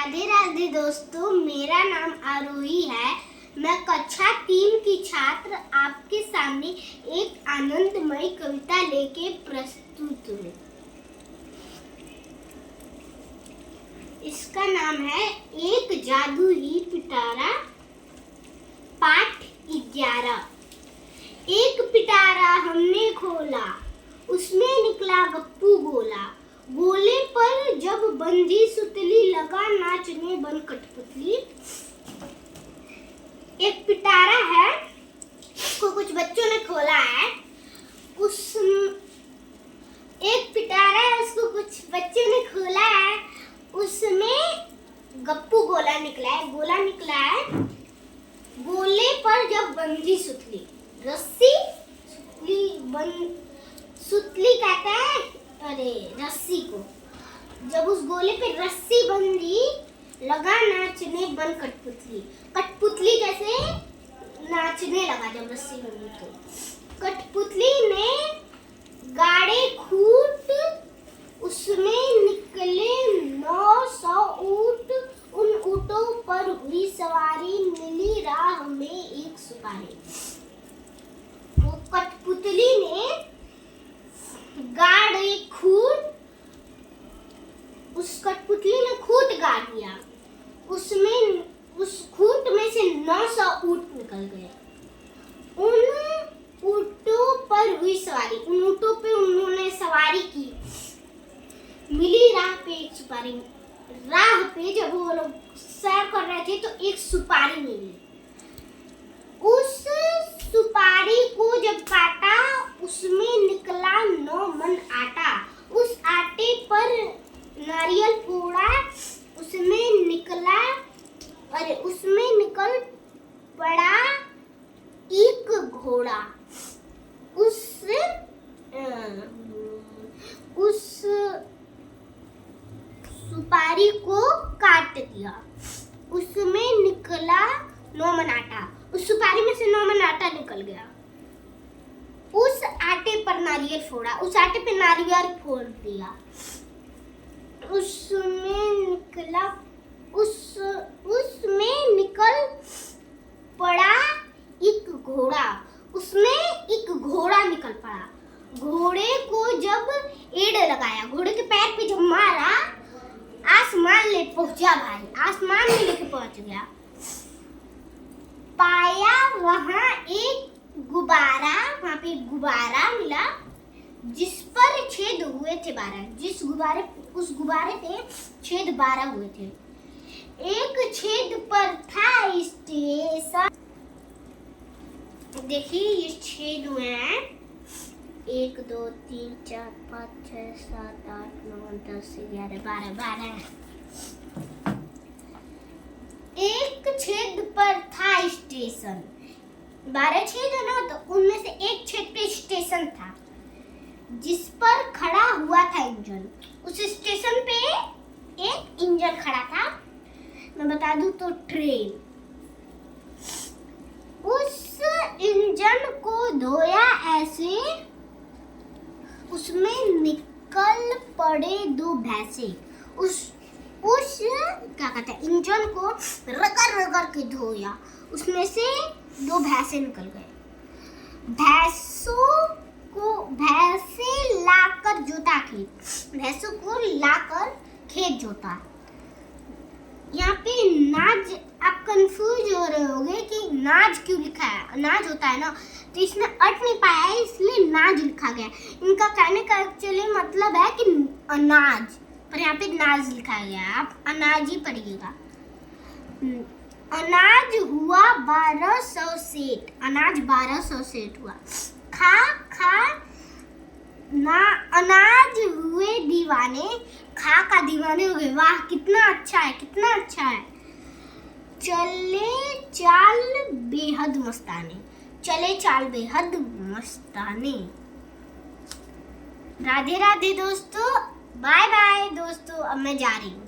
राधे राधे दोस्तों, मेरा नाम आरोही है। मैं कक्षा 3 की छात्र आपके सामने एक आनंदमय कविता लेके प्रस्तुत हूँ। इसका नाम है एक जादू ही पिटारा। पाठ 11। एक पिटारा हमने खोला, उसमें निकला गप्पू गोला। गोले पर जब बंधी सुतली, लगा नाचने बन कठपुतली। एक पिटारा है, उसको कुछ बच्चों ने खोला है। एक पिटारा है, उसको कुछ बच्चों ने खोला है। उसमें गप्पू गोला निकला है। गोले पर जब बंधी सुतली, रस्सी सुतली कहते हैं अरे रस्सी को। जब उस गोले पे रस्सी बंधी, लगा नाचने बन कठपुतली। कठपुतली जैसे नाचने लगा जब रस्सी बंधी तो। कठपुतली ने गाड़े खूंट, उसमें निकले 900 ऊंट। उन ऊंटों पर हुई सवारी, मिली राह में एक सुपारी। वो कठपुतली ने गाड़े खूंट, उस कठपुतली ने खूंट गाड़ दिया। उस खूंट में से 900 ऊंट निकल गए। उन ऊंटों पर हुई सवारी, उन ऊंटों पे उन्होंने सवारी की। मिली राह पे एक सुपारी। राह पे जब वो लोग सैर कर रहे थे तो एक सुपारी मिली। उस सुपारी को जब काटा, उसमें निकला 9 मन आटा। उस आटे पर नारियल फोड़ा, उसमें निकल पड़ा एक घोड़ा। उस सुपारी को काट दिया, उसमें निकला 9 मन आटा। उस सुपारी में से 9 मन आटा निकल गया। उस आटे पर नारियल फोड़ा, उस आटे पे नारियल फोड़ दिया। उसमें निकल पड़ा एक घोड़ा। उसमें एक घोड़ा निकल पड़ा। घोड़े को जब एड़ लगाया, घोड़े के पैर पे जब मारा, आसमान ले पहुंचा भाई। आसमान में लेके पहुंच गया। पाया वहां पे एक गुब्बारा मिला, जिस पर छेद हुए थे 12। उस गुब्बारे पे छेद 12 हुए थे। एक छेद पर था स्टेशन। देखिए ये छेद हुए हैं 1 2 3 4 5 6 7 8 9 10 11 12। एक छेद पर था स्टेशन। 12 छेद है ना, तो उनमें से एक छेद पे स्टेशन था, जिस पर खड़ा हुआ था इंजन। उस स्टेशन पे एक इंजन खड़ा था, मैं बता दूं तो ट्रेन। उस इंजन को धोया ऐसे, उसमें निकल पड़े 2 भैंसे। उस क्या कहते हैं, इंजन को रगड़ के धोया, उसमें से 2 भैंसे निकल गए। भैंसों को लाकर खेत जोता। यहाँ पे नाज, आप कंफ्यूज हो रहे होंगे कि नाज क्यों लिखा है। अनाज होता है ना, तो इसमें अट नहीं पाया है, इसलिए नाज लिखा गया। इनका कहने का एक्चुअली मतलब है कि अनाज, पर यहाँ पे नाज लिखा गया है। आप अनाज ही पढ़िएगा। अनाज हुआ 1200 सेठ। अनाज 1200 सेठ हुआ। खा ना अनाज हुए दीवाने। खा का दीवाने हो गए। वाह कितना अच्छा है, कितना अच्छा है। चले चाल बेहद मस्ताने। राधे राधे दोस्तों, बाय बाय दोस्तों, अब मैं जा रही हूँ।